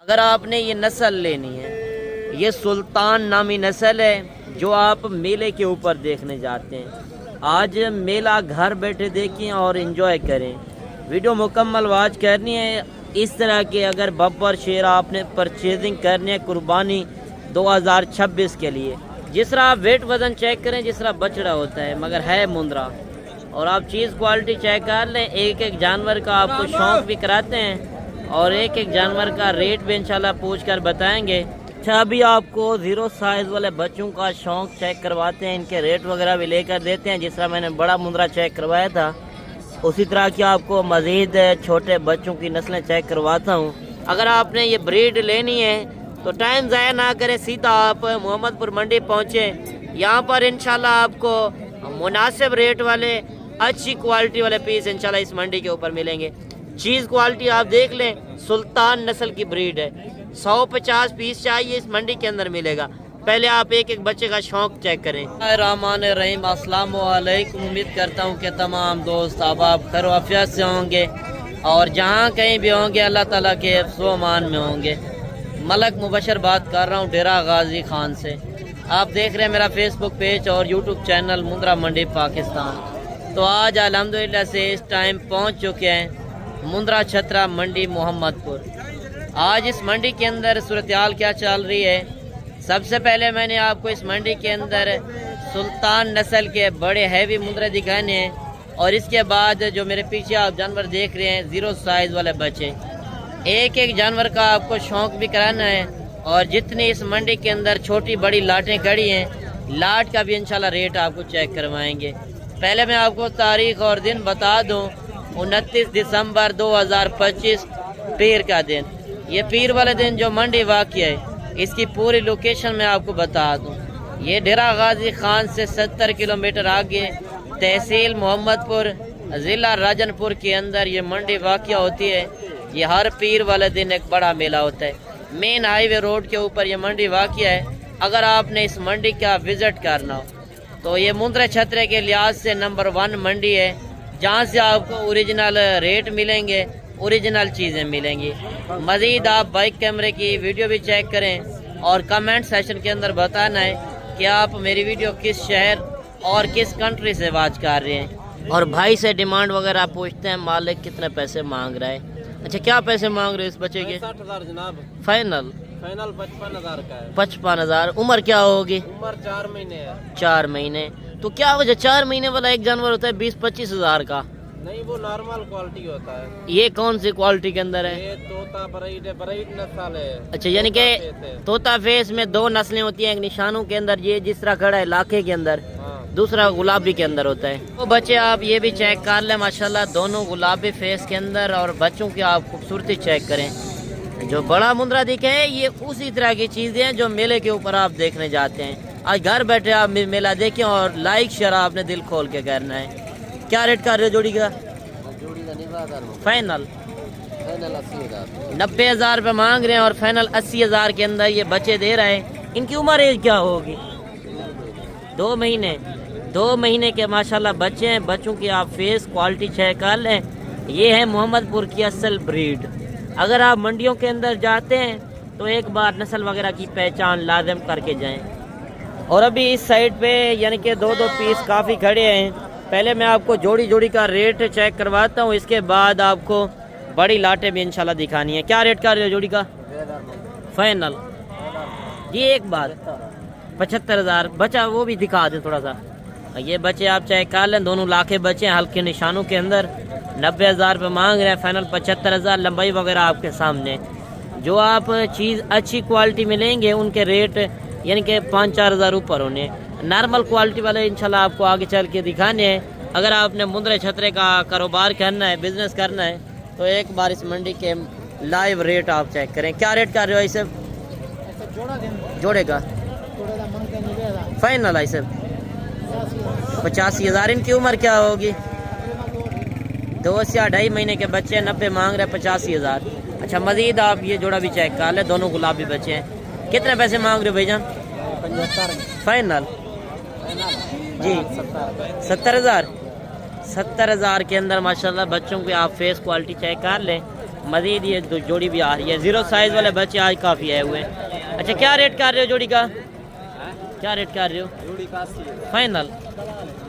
अगर आपने ये नस्ल लेनी है, ये सुल्तान नामी नस्ल है जो आप मेले के ऊपर देखने जाते हैं। आज मेला घर बैठे देखें और एंजॉय करें। वीडियो मुकम्मल वॉच करनी है। इस तरह के अगर बब्बर शेर आपने परचेजिंग करनी है कुर्बानी 2026 के लिए, जिस तरह आप वेट वज़न चेक करें, जिस तरह बछड़ा होता है मगर है मुंद्रा, और आप चीज़ क्वालिटी चेक कर लें। एक एक जानवर का आपको शौक़ भी कराते हैं और एक एक जानवर का रेट भी इंशाल्लाह पूछ कर बताएँगे। अच्छा, अभी आपको ज़ीरो साइज़ वाले बच्चों का शौक़ चेक करवाते हैं, इनके रेट वगैरह भी लेकर देते हैं। जिस तरह मैंने बड़ा मुंद्रा चेक करवाया था, उसी तरह की आपको मज़ीद छोटे बच्चों की नस्लें चेक करवाता हूँ। अगर आपने ये ब्रीड लेनी है तो टाइम ज़ाया ना करें, सीधा आप मोहम्मदपुर मंडी पहुँचे। यहाँ पर इंशाल्लाह आपको मुनासिब रेट वाले अच्छी क्वालिटी वाले पीस इंशाल्लाह इस मंडी के ऊपर मिलेंगे। चीज़ क्वालिटी आप देख लें, सुल्तान नस्ल की ब्रीड है। 150 पीस चाहिए इस मंडी के अंदर मिलेगा। पहले आप एक एक बच्चे का शौक चेक करें। रहमान रहीम, अस्सलाम वालेकुम। उम्मीद करता हूँ कि तमाम दोस्त आप खैर आफियत से होंगे और जहाँ कहीं भी होंगे अल्लाह ताला के हिफ्ज़ अमान में होंगे। मलक मुबशर बात कर रहा हूँ डेरा गाजी खान से। आप देख रहे हैं मेरा फेसबुक पेज और यूट्यूब चैनल मुंद्रा मंडी पाकिस्तान। तो आज अल्हम्दुलिल्लाह से इस टाइम पहुँच चुके हैं मुंद्रा छतरा मंडी मोहम्मदपुर। आज इस मंडी के अंदर सूरत हाल क्या चल रही है, सबसे पहले मैंने आपको इस मंडी के अंदर सुल्तान नस्ल के बड़े हैवी मुंद्रे दिखाने हैं और इसके बाद जो मेरे पीछे आप जानवर देख रहे हैं ज़ीरो साइज़ वाले बच्चे, एक एक जानवर का आपको शौक़ भी कराना है। और जितनी इस मंडी के अंदर छोटी बड़ी लाटें खड़ी हैं, लाट का भी इंशाल्लाह रेट आपको चेक करवाएंगे। पहले मैं आपको तारीख़ और दिन बता दूं, 29 दिसंबर 2025 पीर का दिन। ये पीर वाले दिन जो मंडी वाक़ई है, इसकी पूरी लोकेशन मैं आपको बता दूं। ये डेरा गाजी खान से 70 किलोमीटर आगे तहसील मोहम्मदपुर ज़िला राजनपुर के अंदर ये मंडी वाक़ई होती है। ये हर पीर वाले दिन एक बड़ा मेला होता है। मेन हाईवे रोड के ऊपर ये मंडी वाक़ई है। अगर आपने इस मंडी का विज़िट करना हो तो ये मुंद्रा छतरे के लिहाज से नंबर 1 मंडी है, जहाँ से आपको ओरिजिनल रेट मिलेंगे, ओरिजिनल चीज़ें मिलेंगी। मज़ीद आप बाइक कैमरे की वीडियो भी चेक करें और कमेंट सेक्शन के अंदर बताना है कि आप मेरी वीडियो किस शहर और किस कंट्री से वॉच कर रहे हैं। और भाई से डिमांड वगैरह पूछते हैं, मालिक कितने पैसे मांग रहा है। अच्छा, क्या पैसे मांग रहे हो इस बच्चे के? 60,000 जनाब। फाइनल 55,000 का है। 55,000। उम्र क्या होगी? उम्र 4 महीने है। 4 महीने। तो क्या वजह 4 महीने वाला एक जानवर होता है 20-25 हज़ार का? नहीं, वो नॉर्मल क्वालिटी होता है। ये कौन सी क्वालिटी के अंदर है? ये तोता बरीड नस्ल है। अच्छा, यानी कि तोता फेस में 2 नस्लें होती हैं, एक निशानों के अंदर ये जिस तरह खड़ा है लाखे के अंदर, दूसरा गुलाबी के अंदर होता है। वो बच्चे आप ये भी चेक कर लें, माशाल्लाह दोनों गुलाबी फेस के अंदर। और बच्चों की आप खूबसूरती चेक करें। जो बड़ा मुंद्रा दिखे है, ये उसी तरह की चीज़ें हैं जो मेले के ऊपर आप देखने जाते हैं। आज घर बैठे आप मेला देखें और लाइक शेयर आपने दिल खोल के करना है। क्या रेट कर रहे हो जोड़ी का? जोड़ी का 90,000 फाइनल 80,000। 90,000 रुपये मांग रहे हैं और फाइनल 80,000 के अंदर ये बच्चे दे रहे हैं। इनकी उम्र एज क्या होगी? 2 महीने। 2 महीने के माशाल्लाह बच्चे हैं। बच्चों की आप फेस क्वालिटी चेक कर लें। ये है मोहम्मदपुर की असल ब्रीड। अगर आप मंडियों के अंदर जाते हैं तो एक बार नस्ल वगैरह की पहचान लाजम करके जाएं। और अभी इस साइड पे यानी कि 2-2 पीस काफ़ी खड़े हैं। पहले मैं आपको जोड़ी जोड़ी का रेट चेक करवाता हूँ, इसके बाद आपको बड़ी लाटें भी इंशाल्लाह दिखानी है। क्या रेट कर रहे हो जोड़ी का? फाइनल जी एक बार 75,000। बच्चा वो भी दिखा दें थोड़ा सा। ये बच्चे आप चेक कर लें, दोनों लाखे बच्चे हैं हल्के निशानों के अंदर। 90,000 रुपये मांग रहे हैं, फाइनल 75,000। लंबाई वगैरह आपके सामने। जो आप चीज़ अच्छी क्वालिटी मिलेंगे उनके रेट यानी कि 5-4 हज़ार ऊपर होने। नॉर्मल क्वालिटी वाले इंशाल्लाह आपको आगे चल के दिखाने हैं। अगर आपने मुंद्रे छतरे का कारोबार करना है, बिजनेस करना है, तो एक बार इस मंडी के लाइव रेट आप चेक करें। क्या रेट कर रहे हो इसे? जोड़े का फाइनल है इसे 85,000। इनकी उम्र क्या होगी? 2 से 2.5 महीने के बच्चे। 90 मांग रहे हैं, 85,000। अच्छा, मजीद आप ये जोड़ा भी चेक कर ले, दोनों गुलाबी बच्चे हैं। कितने पैसे मांग रहे हो भाईजान? 75 फाइनल जी 70,000। 70,000 के अंदर माशाल्लाह बच्चों की आप फेस क्वालिटी चेक कर लें। मजीद ये दो जोड़ी भी आ रही है। जीरो साइज वाले बच्चे आज काफ़ी आए हुए हैं। अच्छा क्या रेट कर रहे हो जोड़ी का? क्या रेट कर रहे हो? जोड़ी का 80 फाइनल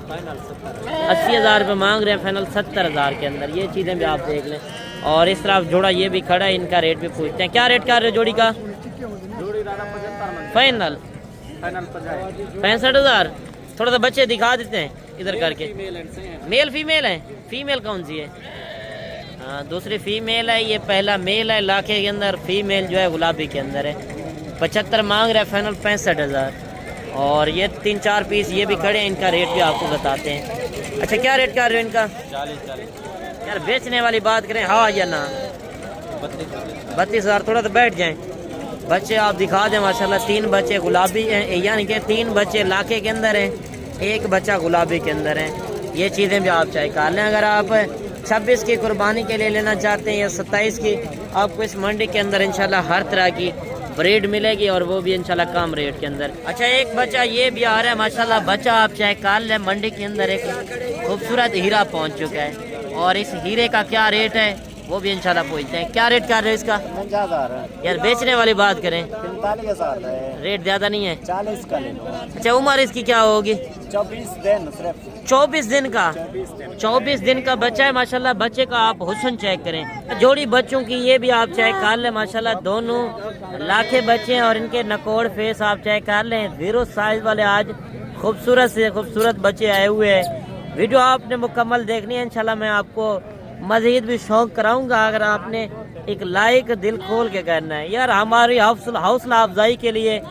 फाइनल 70 80,000 रुपये मांग रहे हैं, फाइनल 70,000 के अंदर। ये चीज़ें भी आप देख लें। और इस तरफ जोड़ा ये भी खड़ा है, इनका रेट भी पूछते हैं। क्या रेट कर रहे हो जोड़ी का? जोड़ी दादा 75 फाइनल फाइनल 65,000। थोड़ा सा बच्चे दिखा देते हैं इधर करके। फीमेल मेल फीमेल है? फीमेल कौन सी है? हाँ दूसरी फीमेल है, ये पहला मेल है। लाखे के अंदर फीमेल जो है गुलाबी के अंदर है। 75 मांग रहा है, फाइनल 65,000। और ये 3-4 पीस ये भी खड़े हैं, इनका रेट भी आपको बताते हैं। अच्छा क्या रेट कर रहे हो इनका? 40 यार बेचने वाली बात करें हाँ या ना? 32,000। थोड़ा तो बैठ जाएं। बच्चे आप दिखा दें माशाल्लाह। 3 बच्चे गुलाबी हैं, यानी कि 3 बच्चे लाखे के अंदर हैं, 1 बच्चा गुलाबी के अंदर है। ये चीज़ें भी आप चाहे कर लें। अगर आप 26 की कुर्बानी के लिए लेना चाहते हैं या 27 की, आपको इस मंडी के अंदर इंशाल्लाह हर तरह की ब्रीड मिलेगी और वो भी इंशाल्लाह कम रेट के अंदर। अच्छा एक बच्चा ये भी आ रहा है माशाल्लाह। बच्चा आप चाहे कर लें। मंडी के अंदर एक खूबसूरत हीरा पहुंच चुका है और इस हीरे का क्या रेट है वो भी इंशाल्लाह पूछते हैं। क्या रेट कर रहे हो इसका? 50,000 यार बेचने वाली बात करें, 45,000 है, रेट ज़्यादा नहीं है। 40 का ले लो। अच्छा उम्र इसकी क्या होगी? 24 दिन सिर्फ 24 दिन का। 24 दिन 24 दिन का बच्चा है माशाल्लाह। बच्चे का आप हुस्न चेक करें। जोड़ी बच्चों की ये भी आप चेक कर लें माशाल्लाह। दोनों लाखे बच्चे हैं और इनके नकोड़ फेस आप चेक कर लें। जीरो साइज वाले आज खूबसूरत से खूबसूरत बच्चे आए हुए हैं। वीडियो आपने मुकम्मल देखनी है इंशाल्लाह। मैं आपको मजीद भी शौक कराऊंगा। अगर आपने एक लाइक दिल खोल के करना है यार, हमारी हौसला अफजाई के लिए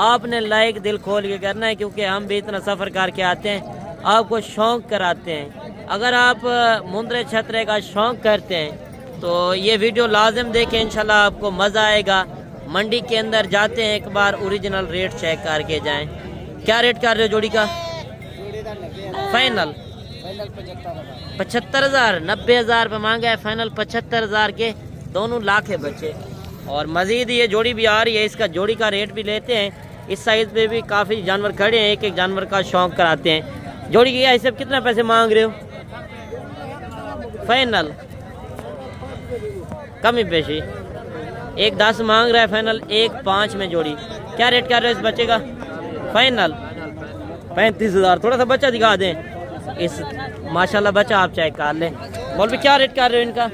आपने लाइक दिल खोल के करना है, क्योंकि हम भी इतना सफ़र करके आते हैं, आपको शौक कराते हैं। अगर आप मुंदरे छतरे का शौक करते हैं तो ये वीडियो लाजिम देखें, इंशाल्लाह आपको मज़ा आएगा। मंडी के अंदर जाते हैं एक बार, ओरिजिनल रेट चेक करके जाएं। क्या रेट कर रहे हो जोड़ी का? फाइनल 75,000। 90,000 रुपये मांगा है, फाइनल 75,000 के दोनों लाख है बच्चे। और मज़ीद ये जोड़ी भी आ रही है, इसका जोड़ी का रेट भी लेते हैं। इस साइज़ पे भी काफ़ी जानवर खड़े हैं, एक एक जानवर का शौक कराते हैं। जोड़ी की ऐसे कितने पैसे मांग रहे हो? फाइनल कमी पेशी 1.10 मांग रहा है, फाइनल 1.5 में जोड़ी। क्या रेट कर रहे हो इस बच्चे का? फाइनल 35,000। थोड़ा सा बच्चा दिखा दें इस माशाल्लाह। बच्चा आप चेक कर लें। बोल भी क्या रेट कर रहे हो इनका?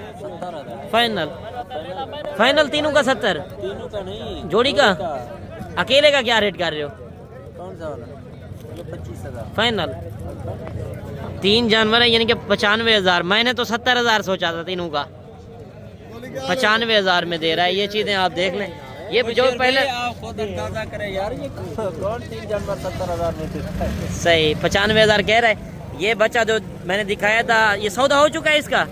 फाइनल तीनों का 70। तीनों का नहीं, जोड़ी का? अकेले का क्या रेट कर रहे हो? कौन सा वाला? ये 25,000 फाइनल 3 जानवर है, यानी कि 95,000। मैंने तो 70,000 सोचा था, तीनों का 95,000 में दे रहा है। ये चीज़ें आप देख लें। ये जो पहले आप खुद अंदाजा करें यार, ये कौन 3 जानवर 70,000 में देता है? सही 95,000 कह रहा है। ये बच्चा जो मैंने दिखाया था, ये सौदा हो चुका है इसका?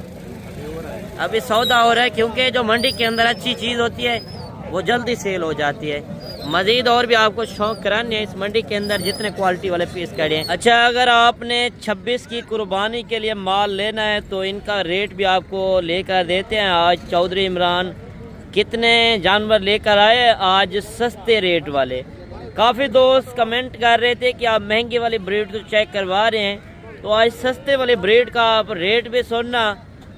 अभी सौदा हो रहा है, क्योंकि जो मंडी के अंदर अच्छी चीज़ होती है वो जल्दी सेल हो जाती है। मजीद और भी आपको शौक कराने हैं इस मंडी के अंदर, जितने क्वालिटी वाले पीस खड़े हैं। अच्छा अगर आपने 26 की कुर्बानी के लिए माल लेना है तो इनका रेट भी आपको लेकर देते हैं। आज चौधरी इमरान कितने जानवर लेकर आए आज सस्ते रेट वाले। काफ़ी दोस्त कमेंट कर रहे थे कि आप महंगी वाली ब्रीड तो चेक करवा रहे हैं, तो आज सस्ते वाली ब्रीड का आप रेट भी सुनना।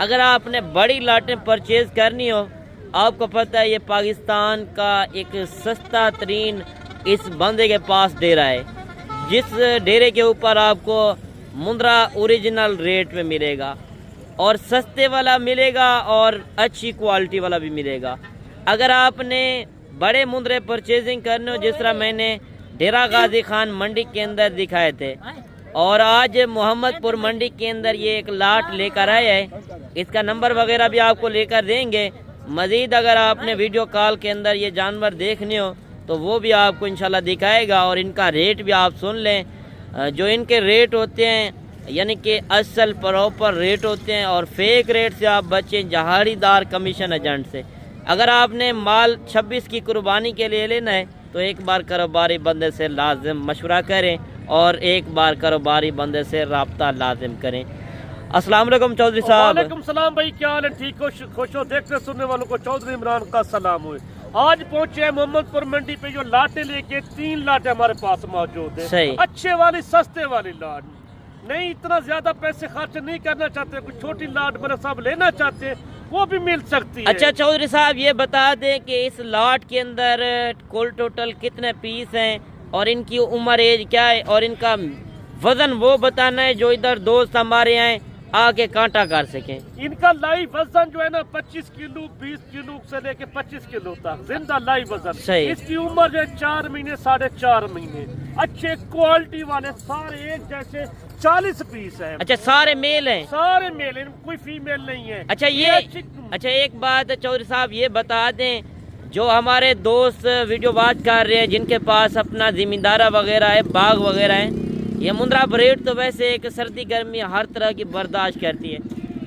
अगर आपने बड़ी लाटें परचेज करनी हो, आपको पता है ये पाकिस्तान का एक सस्ता तरीन इस बंदे के पास डेरा है, जिस डेरे के ऊपर आपको मुंद्रा ओरिजिनल रेट में मिलेगा और सस्ते वाला मिलेगा और अच्छी क्वालिटी वाला भी मिलेगा। अगर आपने बड़े मुंद्रे परचेजिंग करने हो, जिस तरह मैंने डेरा गाजी खान मंडी के अंदर दिखाए थे और आज मोहम्मदपुर मंडी के अंदर ये एक लाट लेकर आए है, इसका नंबर वगैरह भी आपको लेकर देंगे। मज़ीद अगर आपने वीडियो कॉल के अंदर ये जानवर देखने हो तो वो भी आपको इंशाल्लाह दिखाएगा और इनका रेट भी आप सुन लें। जो इनके रेट होते हैं यानी कि असल प्रॉपर रेट होते हैं और फेक रेट से आप बचें, जहाड़ीदार कमीशन एजेंट से। अगर आपने माल 26 की कुर्बानी के लिए लेना है तो एक बार कारोबारी बंदे से लाजिम मशवरा करें और एक बार कारोबारी बंदे से रब्ता लाजिम करें। अस्सलाम वालेकुम चौधरी साहब। वालेकुम सलाम भाई, क्या हाल है? ठीक हो? खुश हो? देखने सुनने वालों को चौधरी इमरान का सलाम हुए। आज पहुंचे हैं मोहम्मदपुर मंडी पे, जो लाटे लेके 3 लाटे हमारे पास मौजूद है। सही। अच्छे वाली सस्ते वाली लाट, नहीं इतना ज्यादा पैसे खर्च नहीं करना चाहते, कुछ छोटी लाट मतलब सब लेना चाहते हैं, वो भी मिल सकती है। अच्छा चौधरी साहब, ये बता दें कि इस लॉट के अंदर कुल टोटल कितने पीस हैं और इनकी उम्र एज क्या है और इनका वजन वो बताना है जो इधर दोस्त हमारे आए आके कांटा कर सकें। इनका लाइव वजन जो है ना 25 किलो 20 किलो से लेके 25 किलो तक जिंदा लाइव वजन। सही। इसकी उम्र जो है 4 महीने 4.5 महीने। अच्छे क्वालिटी वाले सारे एक जैसे 40 पीस है। अच्छा सारे मेल हैं? सारे मेल हैं, कोई फीमेल नहीं है। अच्छा अच्छा एक बात चौधरी साहब ये बता दें, जो हमारे दोस्त वीडियो बात कर रहे हैं जिनके पास अपना जिम्मेदारा वगैरह है, बाग वगैरह है, ये मुंद्रा ब्रीड तो वैसे एक सर्दी गर्मी हर तरह की बर्दाश्त करती है,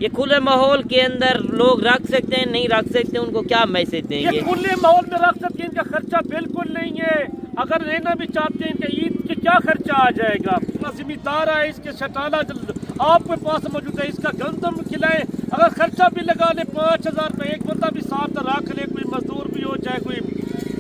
ये खुले माहौल के अंदर लोग रख सकते हैं नहीं रख सकते, उनको क्या मैसेज देंगे? ये खुले माहौल में रख सकते हैं, इनका खर्चा बिल्कुल नहीं है। अगर लेना भी चाहते हैं इनका ईद के क्या खर्चा आ जाएगा? जिम्मेदार है, इसके शटाला आपके पास मौजूद है, इसका गंदम खिलाए, अगर खर्चा भी लगा ले 5000 रुपये, एक बंदा भी साथ रख ले, कोई मजदूर भी हो चाहे कोई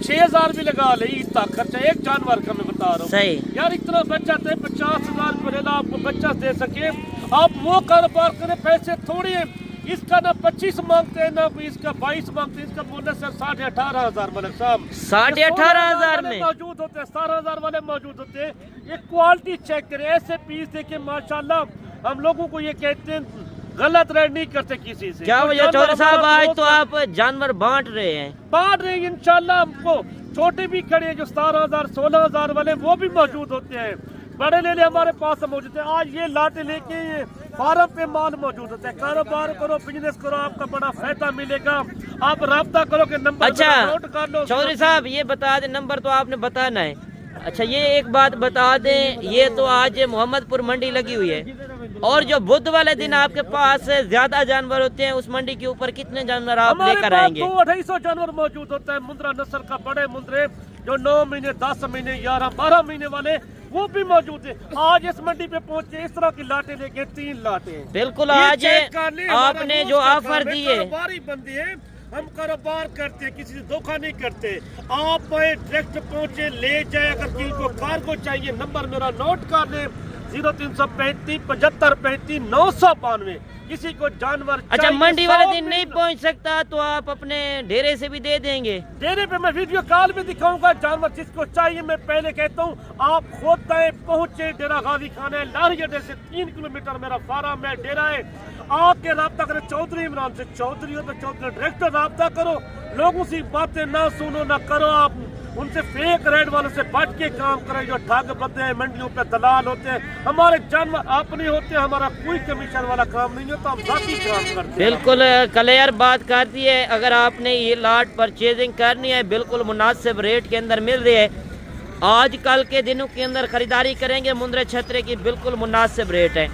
6000 भी लगा ले, ईद तक खर्चा एक जानवर का मैं बता रहा हूँ। सही यार इतना बच्चा थे 50,000 रुपये लेना आपको बच्चा दे सके, आप वो कारोबार करें, पैसे थोड़ी है। इसका ना 25 मांगते हैं ना इसका 22 मांगते हैं, इसका बोनस है 18,500 मलिक साहब। 18,500 में मौजूद होते हैं, 17,000 वाले मौजूद होते हैं। ये क्वालिटी चेक करें, ऐसे पीस देखे माशाल्लाह। हम लोगों को ये कहते हैं गलत रेट नहीं करते किसी से। क्या वजह चौधरी साहब, आज तो आप जानवर बांट रहे हैं? बांट रहे हैं इंशाल्लाह। हमको छोटे भी खड़े हैं जो 17,000 16,000 वाले, वो भी मौजूद होते हैं। बड़े लेले हमारे पास मौजूद है। आज ये लाटे लेके फार्म पे माल मौजूद होता है। कारोबार करो, बिजनेस करो, आपका बड़ा फायदा मिलेगा। आप राब्ता करो के नंबर अच्छा नोट कर लो। चौधरी साहब ये बता दें, नंबर तो आपने बताना है। अच्छा ये एक बात बता दें, ये तो आज मोहम्मदपुर मंडी लगी हुई है और जो बुध वाले दिन आपके पास ज्यादा जानवर होते हैं, उस मंडी के ऊपर कितने जानवर आप लेकर आएंगे? 200-250 जानवर मौजूद होता है। मुंद्रा नस्ल का बड़े मुंद्रे जो 9 महीने 10 महीने 11 12 महीने वाले, वो भी मौजूद है। आज इस मंडी पे पहुंचे इस तरह की लाटे लेके 3 लाटे। बिल्कुल आज आपने जो ऑफर दी है, बंदी है, हम कारोबार करते हैं, किसी से धोखा नहीं करते। आप डायरेक्ट पहुंचे, ले जाए। अगर किसी को कार्गो चाहिए, नंबर मेरा नोट कर ले 0335 75 35 992। किसी को जानवर अच्छा मंडी वाले दिन नहीं पहुंच सकता तो आप अपने डेरे से भी दे देंगे? डेरे पे मैं वीडियो कॉल में दिखाऊंगा। जानवर जिसको चाहिए, मैं पहले कहता हूँ आप खुद आए, पहुंचे। डेरा गाजी खाना है, लारी अड्डे से 3 किलोमीटर मेरा फार्म है, डेरा है। आके राब्ता करें चौधरी इमरान से। चौधरी हो तो चौधरी डायरेक्ट राब्ता करो, लोगों से बातें ना सुनो ना करो। आप उनसे फेक रेट वालों से बच के काम करें, जो ठग बदले हैं, मंडियों पे दलाल होते हैं। हमारे जानवर अपने होते हैं, हमारा कोई कमीशन वाला काम नहीं होता, हम जाती काम करते हैं। बिल्कुल क्लियर बात कर दी है। अगर आपने ये लॉट परचेजिंग करनी है, बिल्कुल मुनासिब रेट के अंदर मिल रही है। आज कल के दिनों के अंदर खरीदारी करेंगे मुंद्रा छतरे की, बिल्कुल मुनासिब रेट है।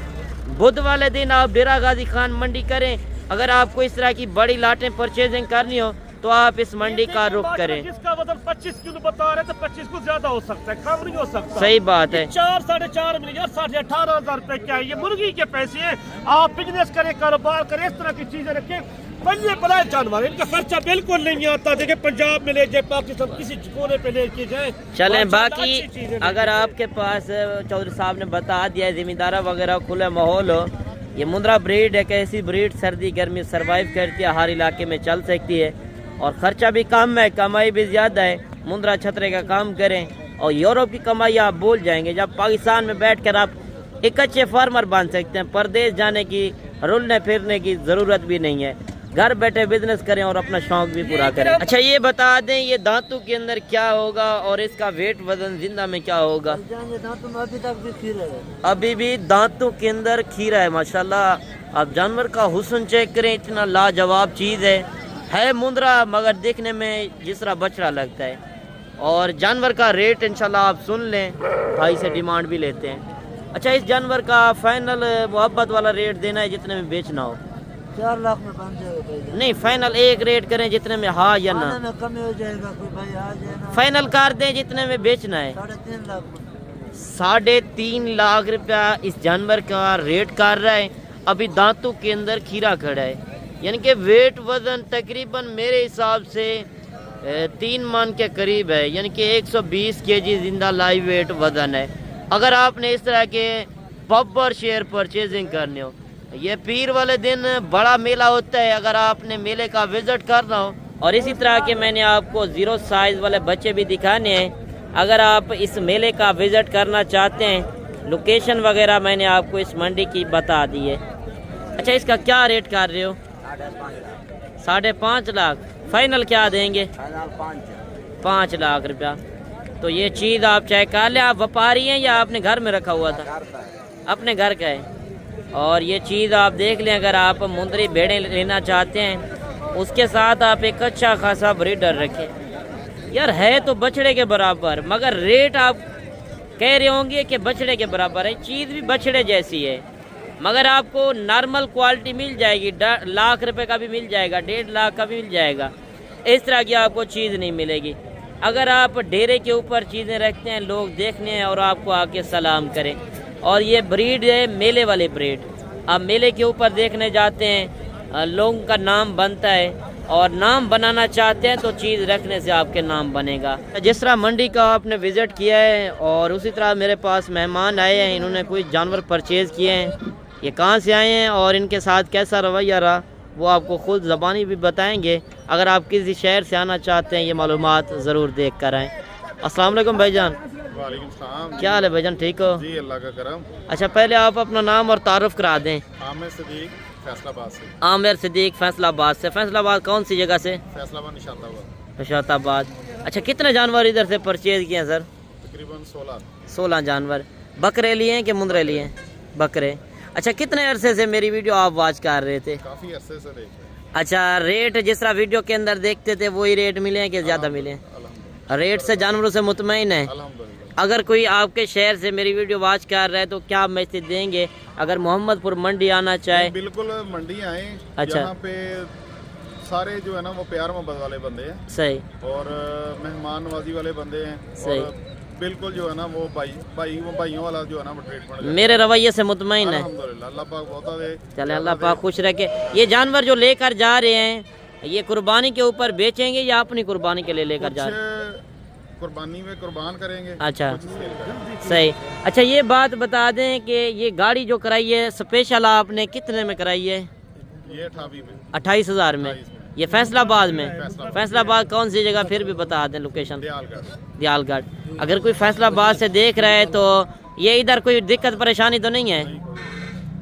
बुध वाले दिन आप डेरा गाजी खान मंडी करें। अगर आपको इस तरह की बड़ी लाटें परचेजिंग करनी हो तो आप इस मंडी का रुख करें। जिसका वजन 25 किलो बता रहे तो 25 को ज्यादा हो सकता है, कम नहीं हो सकता। सही बात है। 4 4.5 मिलियन यार 18,000 रुपए क्या है? ये मुर्गी के पैसे हैं। आप बिजनेस करें, कारोबार करें, इस तरह की चीजें रखें। पल्ले पलाए जानवर, इनका खर्चा बिल्कुल नहीं आता। देखिए पंजाब में ले जाए, पाकिस्तान किसी कोने पे लेके जाए। चलें बाकी अगर आपके पास चौधरी साहब ने बता दिया है, जिम्मेदारा वगैरह खुला माहौल हो, ये मुंद्रा ब्रीड एक ऐसी ब्रीड सर्दी गर्मी सर्वाइव करती है, हर इलाके में चल सकती है और खर्चा भी कम है, कमाई भी ज़्यादा है। मुंद्रा छतरे का काम करें और यूरोप की कमाई आप भूल जाएंगे जब पाकिस्तान में बैठकर आप एक अच्छे फार्मर बन सकते हैं। परदेश जाने की, रुलने फिरने की ज़रूरत भी नहीं है। घर बैठे बिजनेस करें और अपना शौक भी पूरा करें। अच्छा ये बता दें, ये दांतों के अंदर क्या होगा और इसका वेट वजन जिंदा में क्या होगा? दांतों में अभी तक भी खीरा है, अभी भी दांतों के अंदर खीरा है माशाल्लाह। आप जानवर का हुस्न चेक करें, इतना लाजवाब चीज़ है मुंद्रा, मगर देखने में जिस तरह बछड़ा लगता है। और जानवर का रेट इंशाल्लाह आप सुन लें, भाई से डिमांड भी लेते हैं। अच्छा इस जानवर का फाइनल मोहब्बत वाला रेट देना है जितने में बेचना हो? 4 लाख में बन जाएगा। नहीं फाइनल एक रेट करें जितने में, हाँ या ना? में कमी हो जाएगा, कोई भाई आ जाए। फाइनल कर दें जितने में बेचना है। 3.5 लाख। 3.5 लाख रुपया इस जानवर का रेट कर रहा है। अभी दांतों के अंदर खीरा खड़ा है, यानी कि वेट वजन तकरीबन मेरे हिसाब से 3 मन के करीब है, यानी कि 120 kg जिंदा लाइव वेट वजन है। अगर आपने इस तरह के बब्बर शेयर परचेजिंग करने हो, ये पीर वाले दिन बड़ा मेला होता है, अगर आपने मेले का विजिट करना हो। और इसी तरह के मैंने आपको 0 साइज वाले बच्चे भी दिखाने हैं। अगर आप इस मेले का विजिट करना चाहते हैं, लोकेशन वगैरह मैंने आपको इस मंडी की बता दी है। अच्छा, इसका क्या रेट कर रहे हो? 5.5 लाख। फाइनल क्या देंगे? 5 लाख रुपया। तो ये चीज़ आप चेक कर लें। आप व्यापारी हैं या आपने घर में रखा हुआ था? अपने घर का है। और ये चीज़ आप देख लें, अगर आप मुंदरी भेड़ें लेना चाहते हैं, उसके साथ आप एक अच्छा खासा ब्रीडर रखें। यार है तो बछड़े के बराबर, मगर रेट आप कह रहे होंगे कि बछड़े के बराबर है। चीज़ भी बछड़े जैसी है, मगर आपको नॉर्मल क्वालिटी मिल जाएगी। 1.5 लाख रुपए का भी मिल जाएगा, 1.5 लाख का भी मिल जाएगा। इस तरह की आपको चीज़ नहीं मिलेगी। अगर आप डेरे के ऊपर चीज़ें रखते हैं, लोग देखने हैं और आपको आके सलाम करें। और ये ब्रीड है मेले वाली ब्रीड। आप मेले के ऊपर देखने जाते हैं, लोगों का नाम बनता है, और नाम बनाना चाहते हैं तो चीज़ रखने से आपके नाम बनेगा। जिस तरह मंडी का आपने विज़िट किया है, और उसी तरह मेरे पास मेहमान आए हैं, इन्होंने कोई जानवर परचेज़ किए हैं। ये कहाँ से आए हैं और इनके साथ कैसा रवैया रहा, वो आपको ख़ुद ज़बानी भी बताएंगे। अगर आप किसी शहर से आना चाहते हैं, ये मालूमात ज़रूर देख कर आएँ। अस्सलाम वालेकुम भाईजान। वालेकुम सलाम। क्या हाल है भाईजान, ठीक हो? जी अल्लाह का करम। अच्छा, पहले आप अपना नाम और तारुफ करा दें। आमिर सिद्दीक फैसलाबाद से। आमिर सिद्दीक फैसलाबाद से। फैसलाबाद कौन सी जगह से? फैसलाबाद निशाताबाद। निशाताबाद। अच्छा, कितने जानवर इधर से परचेज किए हैं सर? तकरीबन 16 जानवर। बकरे लिए हैं कि मुंदरे लिए हैं? बकरे। अच्छा, कितने अरसे से मेरी वीडियो आप वॉच कर रहे थे? काफ़ी अरसे से देख रहे हैं। अच्छा, रेट जिस तरह वीडियो के अंदर देखते थे वही रेट मिले हैं कि ज़्यादा मिले हैं? अल्हम्दुलिल्लाह। रेट से जानवरों से मुतमईन है? अल्हम्दुलिल्लाह। अगर कोई आपके शहर से मेरी वीडियो वॉच कर रहा है तो क्या मैसेज देंगे अगर मोहम्मदपुर मंडी आना चाहे? बिल्कुल मंडी आए। अच्छा। यहाँ पे सारे जो है ना वो प्यार मोहब्बत वाले बंदे हैं, सही, और मेहमान नवाजी वाले बंदे हैं। सही। और बिल्कुल जो है ना वो भाइयों वाला जो है ना वो ट्रीटमेंट। मेरे रवैये से मुतमईन है? अल्हम्दुलिल्लाह, अल्लाह पाक बहुत दे। चले, अल्लाह पाक खुश रखे। ये जानवर जो लेकर जा रहे हैं, ये कुर्बानी के ऊपर बेचेंगे या अपनी कुर्बानी के लिए लेकर जा रहे हैं? कुर्बानी में कुर्बान करेंगे। अच्छा, कुछ सेल करेंगे। सही। अच्छा, ये बात बता दें कि ये गाड़ी जो कराई है स्पेशल आपने कितने में कराई है? ये 28 में। 28,000 में। 28 में। ये फैसलाबाद में? फैसलाबाद। फैसलाबाद कौन सी जगह, फिर भी बता दें लोकेशन। दयालगढ़। दयालगढ़। अगर कोई फैसलाबाद से देख रहा है तो ये इधर कोई दिक्कत परेशानी तो नहीं है?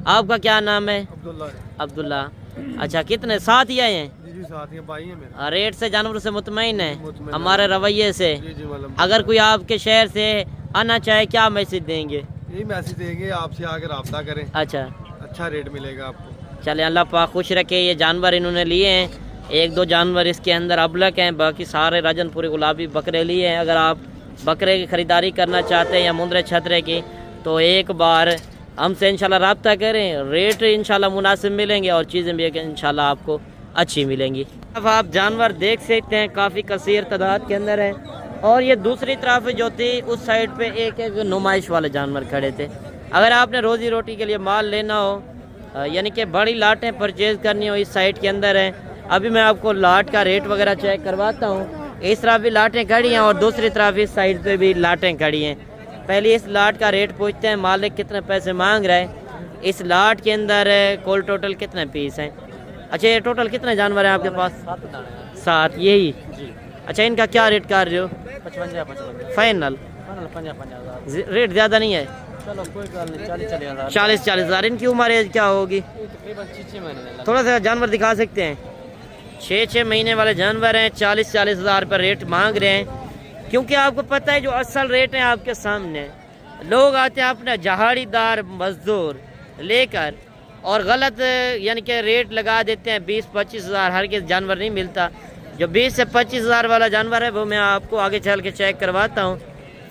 आपका क्या नाम है? अब्दुल्ला। अच्छा, कितने साथ ही आए हैं? भाई है मेरा। रेट से जानवर से मुतमईन है? हमारे रवैये से? अगर कोई आपके शहर से आना चाहे क्या मैसेज देंगे? यही मैसेज देंगे, आपसे आकर रब्ता करें। अच्छा, अच्छा रेट मिलेगा आपको। चले, अल्लाह पाक खुश रखे। ये जानवर इन्होंने लिए हैं, 1-2 जानवर इसके अंदर अबलक हैं, बाकी सारे राजनपुरी गुलाबी बकरे लिए हैं। अगर आप बकरे की ख़रीदारी करना चाहते हैं या मुंदरे छतरे की, तो एक बार हमसे इंशाल्लाह रब्ता करें। रेट इंशाल्लाह मुनासिब मिलेंगे और चीज़ें भी इंशाल्लाह आपको अच्छी मिलेंगी। अब आप जानवर देख सकते हैं, काफ़ी कसीर तादाद के अंदर है। और ये दूसरी तरफ जो थी उस साइड पे एक नुमाइश वाले जानवर खड़े थे। अगर आपने रोज़ी रोटी के लिए माल लेना हो, यानी कि बड़ी लाटें परचेज़ करनी हो, इस साइड के अंदर है। अभी मैं आपको लाट का रेट वगैरह चेक करवाता हूँ। इस तरफ भी लाटें खड़ी हैं और दूसरी तरफ इस साइड पे भी लाटें खड़ी हैं। पहले इस लाट का रेट पूछते हैं, मालिक कितने पैसे मांग रहा है। इस लाट के अंदर कुल टोटल कितने पीस हैं? अच्छा, ये टोटल कितने जानवर हैं आपके पास? 7। यही जी। अच्छा, इनका क्या रेट कर रहे हो? 55 फाइनल? रेट ज़्यादा नहीं है? चलो कोई बात नहीं, 40,000। 40,000। इनकी उम्र एज क्या होगी? तकरीबन 6 महीने। थोड़ा सा जानवर दिखा सकते हैं? 6 महीने वाले जानवर हैं। 40,000 पर रेट मांग रहे हैं, क्योंकि आपको पता है जो असल रेट है आपके सामने। लोग आते हैं अपना जहाड़ीदार मजदूर लेकर और गलत यानी कि रेट लगा देते हैं। 20-25,000 हर के जानवर नहीं मिलता। जो 20 से 25,000 वाला जानवर है वो मैं आपको आगे चल के चेक करवाता हूँ।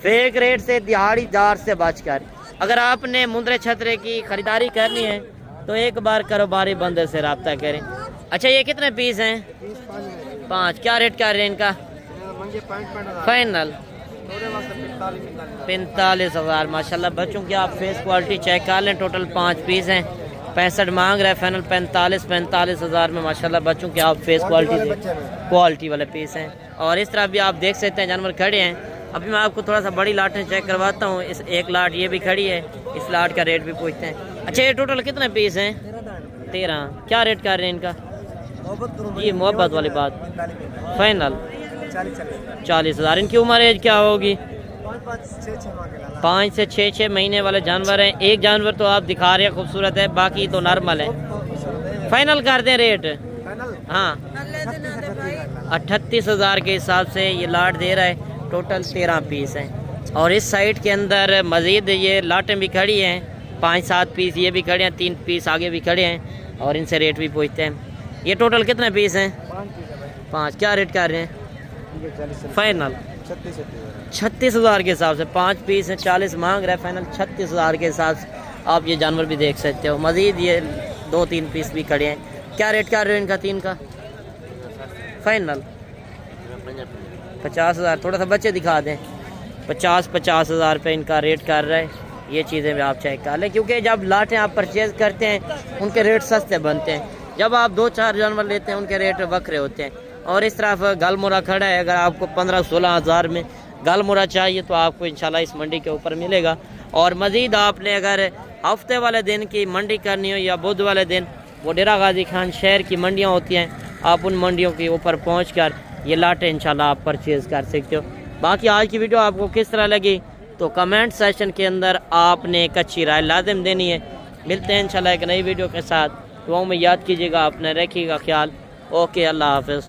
फेक रेट से, दिहाड़ीदार से बचकर। अगर आपने मुंदरे छतरे की ख़रीदारी करनी है तो एक बार कारोबारी बंदे से रब्ता करें। अच्छा, ये कितने पीस हैं? 5। क्या रेट कर रहे हैं इनका? फाइनल 45,000। माशाल्लाह बच्चों की आप फेस क्वालिटी चेक कर लें। टोटल 5 पीस हैं। 65 मांग रहा है, फाइनल 45,000 में माशाल्लाह बच्चों के आप फेस क्वालिटी वाले पीस हैं। और इस तरह भी आप देख सकते हैं जानवर खड़े हैं। अभी मैं आपको थोड़ा सा बड़ी लाटें चेक करवाता हूँ। इस एक लाट ये भी खड़ी है, इस लाट का रेट भी पूछते हैं। अच्छा, ये टोटल कितने पीस हैं? 13 क्या रेट कर रहे हैं इनका? ये मोहब्बत वाली बात फाइनल 40,000। इनकी उम्र एज क्या होगी? 5 से 6 महीने वाले जानवर हैं। एक जानवर तो आप दिखा रहे हैं खूबसूरत है, बाकी तो नॉर्मल है। फाइनल कर दें रेट? हाँ 38,000 के हिसाब से ये लाट दे रहा है। टोटल 13 पीस हैं और इस साइड के अंदर मज़ीद ये लाटें भी खड़ी हैं, 5-7 पीस ये भी खड़े हैं, 3 पीस आगे भी खड़े हैं और इनसे रेट भी पूछते हैं। ये टोटल कितने पीस हैं? 5। क्या रेट कर रहे हैं? फाइनल 36,000 के हिसाब से 5 पीस हैं, 40 मांग रहा है। फाइनल 36,000 के हिसाब से आप ये जानवर भी देख सकते हो। मज़ीद ये 2-3 पीस भी खड़े हैं। क्या रेट कर रहे हो इनका? 3 का फाइनल 50,000। थोड़ा सा बच्चे दिखा दें। 50,000 रुपये इनका रेट कर रहा है। ये चीज़ें भी आप चेक कर लें, क्योंकि जब लाटें आप परचेज़ करते हैं उनके रेट सस्ते बनते हैं। जब आप 2-4 जानवर लेते हैं उनके रेट वक्रे होते हैं। और इस तरफ गलमुरा खड़ा है। अगर आपको 15-16 हज़ार में गलमुरा चाहिए तो आपको इंशाल्लाह इस मंडी के ऊपर मिलेगा। और मज़ीद आपने अगर हफ्ते वाले दिन की मंडी करनी हो या बुध वाले दिन, वो डेरा गाजी खान शहर की मंडियाँ होती हैं, आप उन मंडियों के ऊपर पहुँचकर ये लाटें इंशाल्लाह आप परचेज़ कर सकते हो। बाकी आज की वीडियो आपको किस तरह लगी तो कमेंट सेक्शन के अंदर आपने एक अच्छी राय लाजिम देनी है। मिलते हैं इंशाल्लाह एक नई वीडियो के साथ। दुआओं में याद कीजिएगा, अपने रखिएगा ख्याल। ओके, अल्लाह हाफ़िज़।